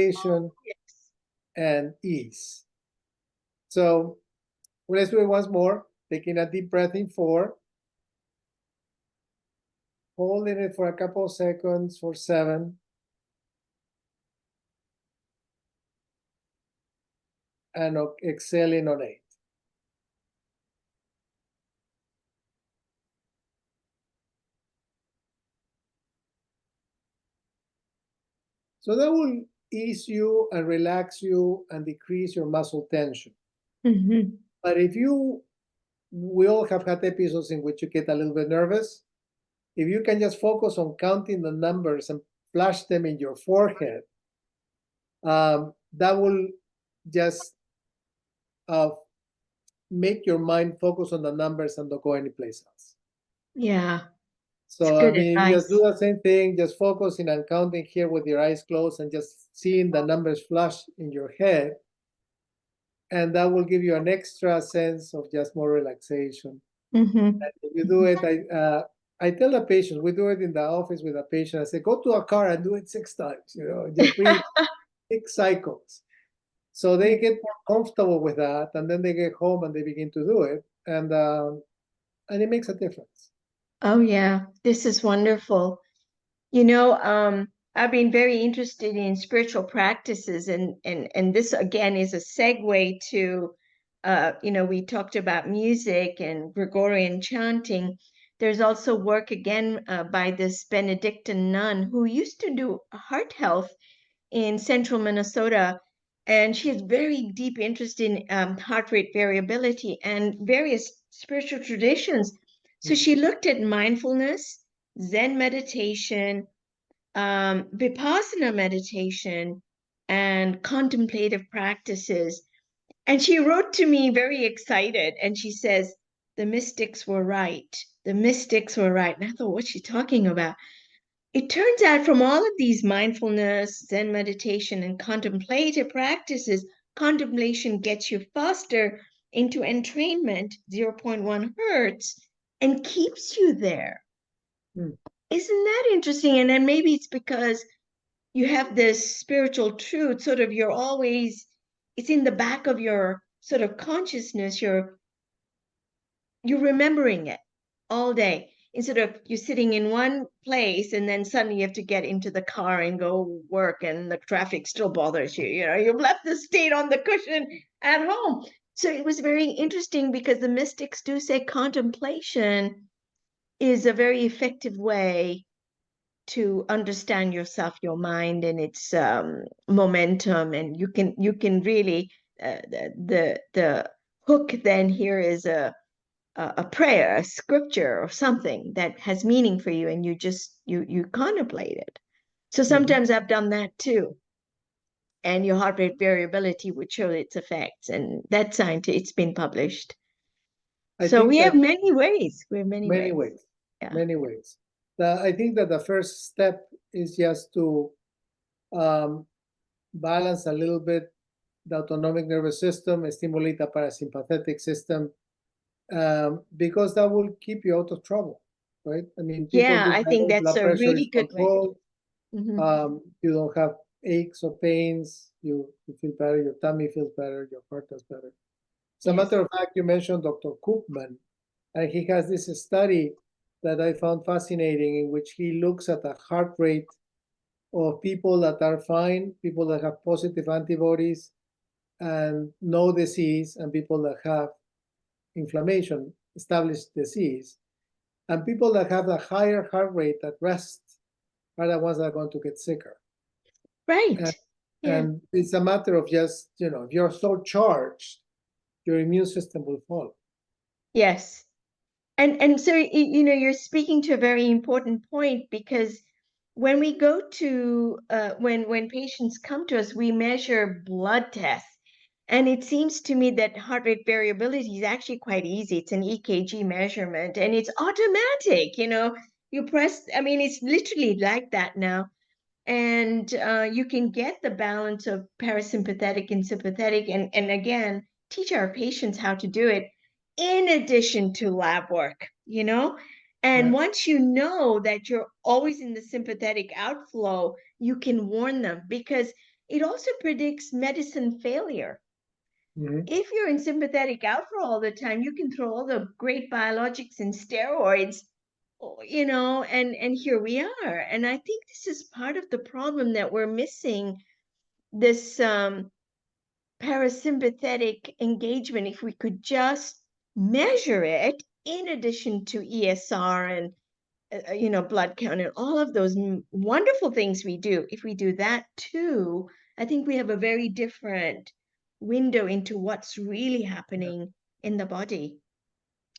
relaxation, and ease. So let's do it once more. Taking a deep breath in 4. Holding it for a couple of seconds for 7. And exhaling on 8. So that will ease you and relax you and decrease your muscle tension. But if we all have had episodes in which you get a little bit nervous. If you can just focus on counting the numbers and flash them in your forehead, that will just make your mind focus on the numbers and don't go anyplace else. Yeah. So I mean, you just do the same thing, just focusing on counting here with your eyes closed and just seeing the numbers flash in your head. And that will give you an extra sense of just more relaxation. And if you do it, I tell the patients, we do it in the office with a patient. I say, go to a car and do it 6 times, just breathe 6 cycles. So they get more comfortable with that, and then they get home and they begin to do it, and it makes a difference. Oh yeah, this is wonderful. I've been very interested in spiritual practices, and this again is a segue to, we talked about music and Gregorian chanting. There's also work again by this Benedictine nun who used to do heart health in central Minnesota. And she has very deep interest in heart rate variability and various spiritual traditions. So she looked at mindfulness, Zen meditation, Vipassana meditation, and contemplative practices. And she wrote to me very excited, and she says, the mystics were right. The mystics were right. And I thought, what's she talking about? It turns out from all of these mindfulness, Zen meditation, and contemplative practices, contemplation gets you faster into entrainment, 0.1 hertz, and keeps you there. Isn't that interesting? And then maybe it's because you have this spiritual truth, sort of it's in the back of your sort of consciousness, you're remembering it all day. Instead of you sitting in one place and then suddenly you have to get into the car and go work and the traffic still bothers you. You've left the state on the cushion at home. So it was very interesting because the mystics do say contemplation is a very effective way to understand yourself, your mind, and its momentum. And you can really, the hook then here is a prayer, a scripture, or something that has meaning for you, and you contemplate it. So sometimes I've done that too, and your heart rate variability would show its effects, and that's scientific. It's been published. So we have many ways. We have many ways. Yeah. Many ways. I think that the first step is just to balance a little bit the autonomic nervous system, stimulate the parasympathetic system, because that will keep you out of trouble, right? I mean, I think that's a really good way. You don't have aches or pains. You feel better. Your tummy feels better. Your heart does better. As a matter of fact, you mentioned Dr. Koopman, and he has this study that I found fascinating in which he looks at the heart rate of people that are fine, people that have positive antibodies and no disease, and people that have inflammation, established disease, and people that have a higher heart rate at rest are the ones that are going to get sicker. Right. And it's a matter of just, if you're so charged, your immune system will follow. Yes. And so, you're speaking to a very important point, because when we go to, when patients come to us, we measure blood tests. And it seems to me that heart rate variability is actually quite easy. It's an EKG measurement and it's automatic, you press, it's literally like that now. And you can get the balance of parasympathetic and sympathetic, and again, teach our patients how to do it in addition to lab work, And once you know that you're always in the sympathetic outflow, you can warn them, because it also predicts medicine failure. Mhm. If you're in sympathetic alpha all the time, you can throw all the great biologics and steroids, and here we are. And I think this is part of the problem, that we're missing this parasympathetic engagement. If we could just measure it in addition to ESR and blood count and all of those wonderful things we do, if we do that too, I think we have a very different window into what's really happening in the body.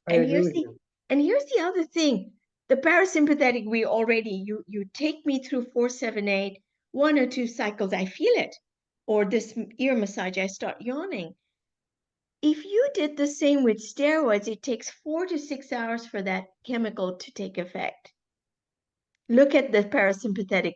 I And agree here's with the you. and here's the other thing. The parasympathetic, we already, you take me through 478, 1 or 2 cycles, I feel it. Or this ear massage, I start yawning. If you did the same with steroids, it takes 4 to 6 hours for that chemical to take effect. Look at the parasympathetic.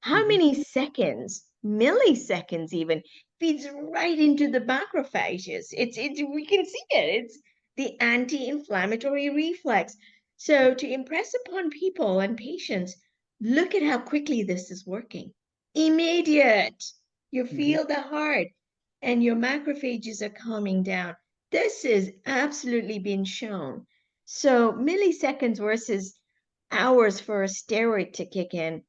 How Mhm. many seconds, milliseconds even, feeds right into the macrophages? It's we can see it. It's the anti-inflammatory reflex. So to impress upon people and patients, look at how quickly this is working. Immediate. You Mhm. feel the heart and your macrophages are calming down. This is absolutely been shown. So milliseconds versus hours for a steroid to kick in.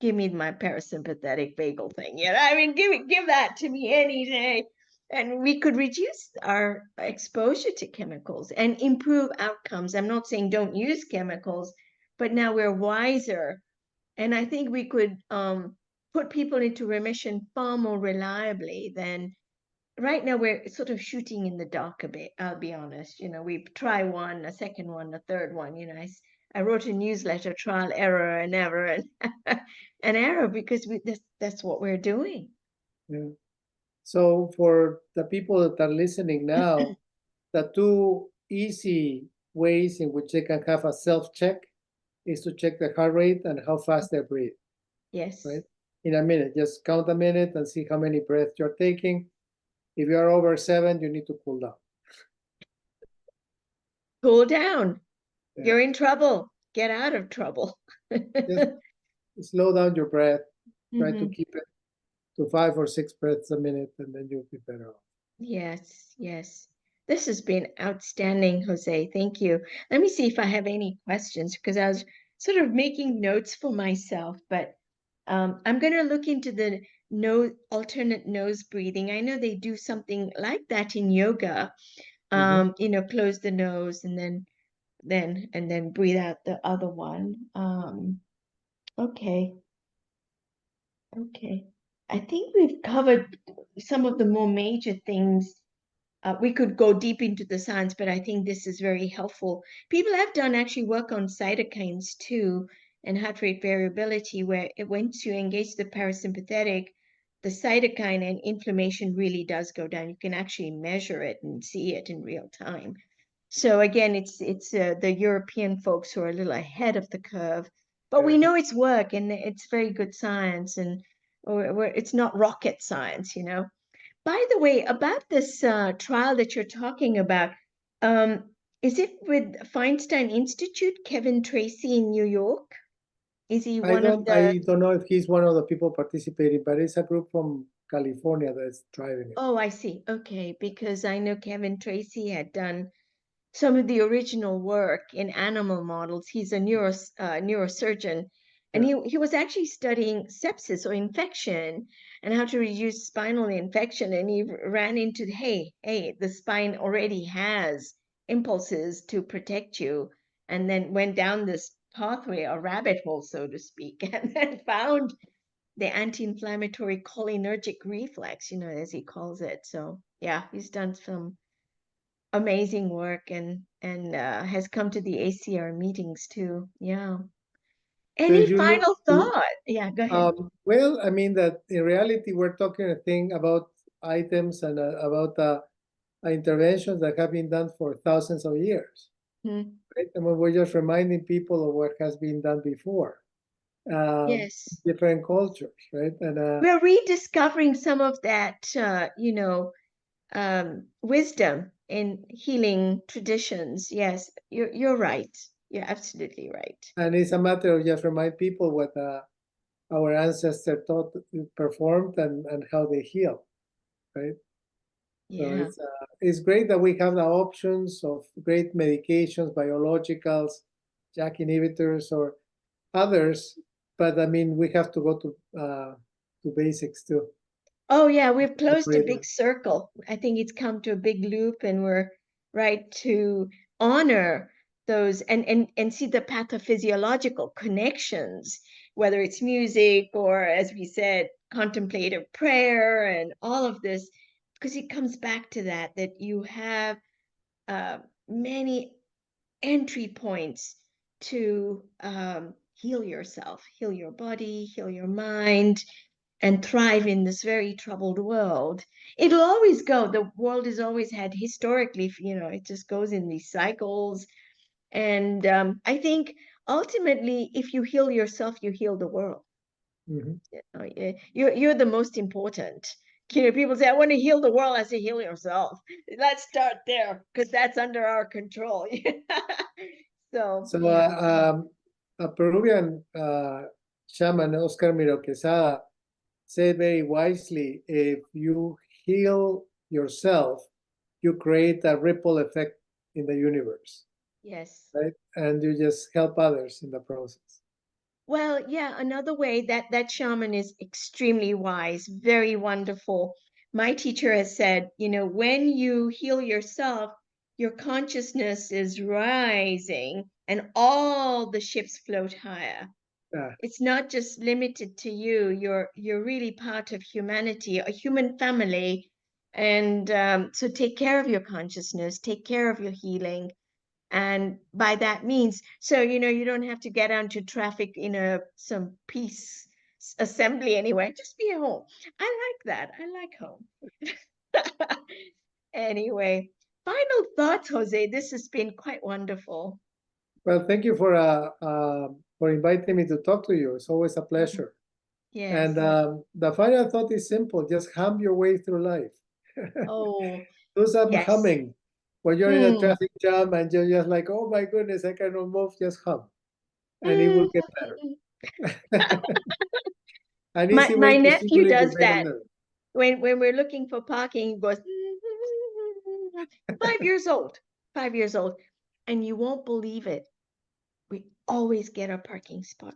Give me my parasympathetic vagal thing. I mean, give that to me any day. And we could reduce our exposure to chemicals and improve outcomes. I'm not saying don't use chemicals, but now we're wiser. And I think we could put people into remission far more reliably than right now. We're sort of shooting in the dark a bit, I'll be honest. We try one, a second one, a third one. I wrote a newsletter, trial, error, and error, and an error, because that's what we're doing. Yeah. So for the people that are listening now, the two easy ways in which they can have a self-check is to check the heart rate and how fast they breathe, Yes. right? In a minute, just count a minute and see how many breaths you're taking. If you're over 7, you need to cool down. Cool down. Yeah. You're in trouble. Get out of trouble. Just slow down your breath. Try to Mhm. keep it to 5 or 6 breaths a minute, and then you'll be better off. Yes, yes. This has been outstanding, Jose. Thank you. Let me see if I have any questions, because I was sort of making notes for myself, but I'm going to look into the alternate nose breathing. I know they do something like that in yoga. Mhm. Close the nose and then breathe out the other one. Okay. Okay. I think we've covered some of the more major things. We could go deep into the science, but I think this is very helpful. People have done actually work on cytokines too, and heart rate variability, where once you engage the parasympathetic, the cytokine and inflammation really does go down. You can actually measure it and see it in real time. So again, it's the European folks who are a little ahead of the curve, but we Yeah. know it's work and it's very good science, and or it's not rocket science. By the way, about this trial that you're talking about, um, is it with Feinstein Institute, Kevin Tracy in New York? Is he I one of don't the? I don't know if he's one of the people participating, but it's a group from California that's driving it. Oh, I see. Okay, because I know Kevin Tracy had done some of the original work in animal models. He's a neurosurgeon, and Yeah. he was actually studying sepsis or infection and how to reduce spinal infection. And he ran into, hey, the spine already has impulses to protect you, and then went down this pathway, a rabbit hole, so to speak, and then found the anti-inflammatory cholinergic reflex, as he calls it. So yeah, he's done some amazing work, and has come to the ACR meetings too. Yeah. So Any if you look final to, thought? Yeah, go ahead. well, I mean that in reality we're talking a thing about items and about interventions that have been done for thousands of years, Hmm. right? And we're just reminding people of what has been done before, um, Yes. different cultures, right? And We're rediscovering some of that, wisdom in healing traditions. Yes, you're right. You're absolutely right. and it's a matter of just remind people what our ancestors thought performed and how they heal, right? Yeah. So it's great that we have the options of great medications, biologicals, JAK inhibitors, or others, but I mean we have to go to basics too. Oh yeah, we've closed a big circle. I think it's come to a big loop, and we're right to honor those and see the pathophysiological connections, whether it's music or, as we said, contemplative prayer and all of this, because it comes back to that you have many entry points to heal yourself, heal your body, heal your mind, and thrive in this very troubled world. It'll always go. The world has always had historically, it just goes in these cycles. And I think ultimately, if you heal yourself, you heal the world. You're the most important. People say, I want to heal the world. I say, heal yourself. Let's start there, because that's under our control. So yeah. A Peruvian shaman, Oscar Miro Quesada, said very wisely, if you heal yourself, you create a ripple effect in the universe. Yes. Right? And you just help others in the process. Well, yeah, another way that shaman is extremely wise, very wonderful. My teacher has said, when you heal yourself, your consciousness is rising and all the ships float higher. Yeah. It's not just limited to you. You're really part of humanity, a human family. And so take care of your consciousness, take care of your healing. And by that means, so you don't have to get onto traffic in some peace assembly anywhere. Just be at home. I like that. I like home. Anyway, final thoughts, Jose. This has been quite wonderful. Well, thank you for inviting me to talk to you. It's always a pleasure. Yes. And the final thought is simple: just hum your way through life. Oh, Do some yes. humming when you're in a traffic jam and you're just like, oh my goodness, I cannot move. Just hum, and it will get better. An easy way My to nephew stimulate your does vagus that nerve. when we're looking for parking. He goes 5 years old, 5 years old, and you won't believe it. We always get a parking spot.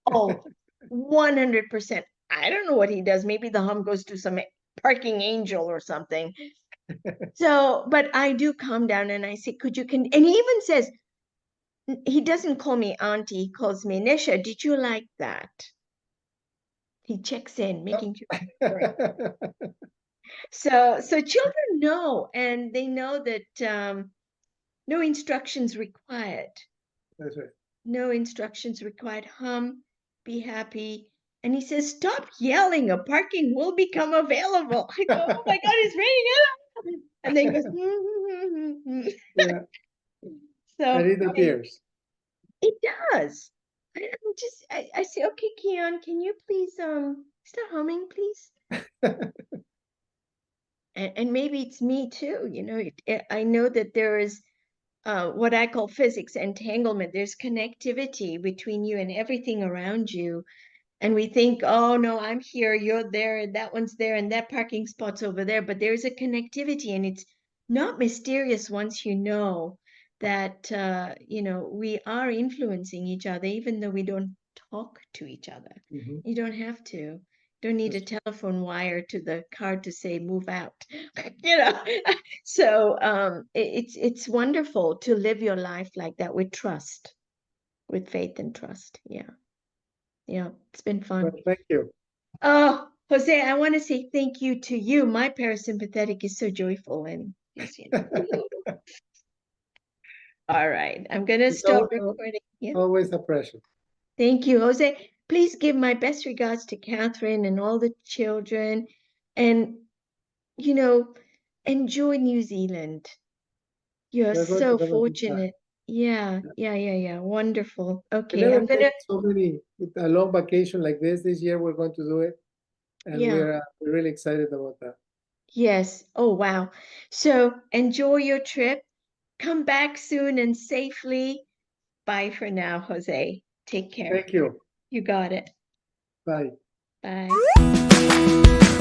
Oh, 100%. I don't know what he does. Maybe the hum goes to some parking angel or something. So, but I do calm down and I say, and he even says, he doesn't call me auntie, he calls me Nisha. Did you like that? He checks in, making sure. So children know, and they know that no instructions required. That's right. No instructions required. Hum, be happy. And he says, stop yelling, a parking will become available. I go, oh my God, it's raining. And then he goes, Yeah. So And it appears. it does. I say, okay, Keon, can you please start humming, please? And maybe it's me too. I know that there is what I call physics entanglement. There's connectivity between you and everything around you. And we think, oh no, I'm here, you're there, and that one's there, and that parking spot's over there. But there's a connectivity, and it's not mysterious once you know that we are influencing each other, even though we don't talk to each other. You don't have to. You don't need a telephone wire to the car to say move out. So it's wonderful to live your life like that with trust, with faith and trust. Yeah, it's been fun. Well, thank you. Oh, Jose, I want to say thank you to you. My parasympathetic is so joyful and just, All right, I'm gonna stop recording. Yeah. Always a pleasure. Thank you, Jose. Please give my best regards to Catherine and all the children, and enjoy New Zealand. You're We're going to so have a good time. fortunate. Yeah. Wonderful. I Okay, never I'm gonna. take so many a long vacation like this. This year we're going to do it, and we're really excited about that. Yes. Oh, wow. So enjoy your trip. Come back soon and safely. Bye for now, Jose. Take care. Thank you. You got it. Bye. Bye.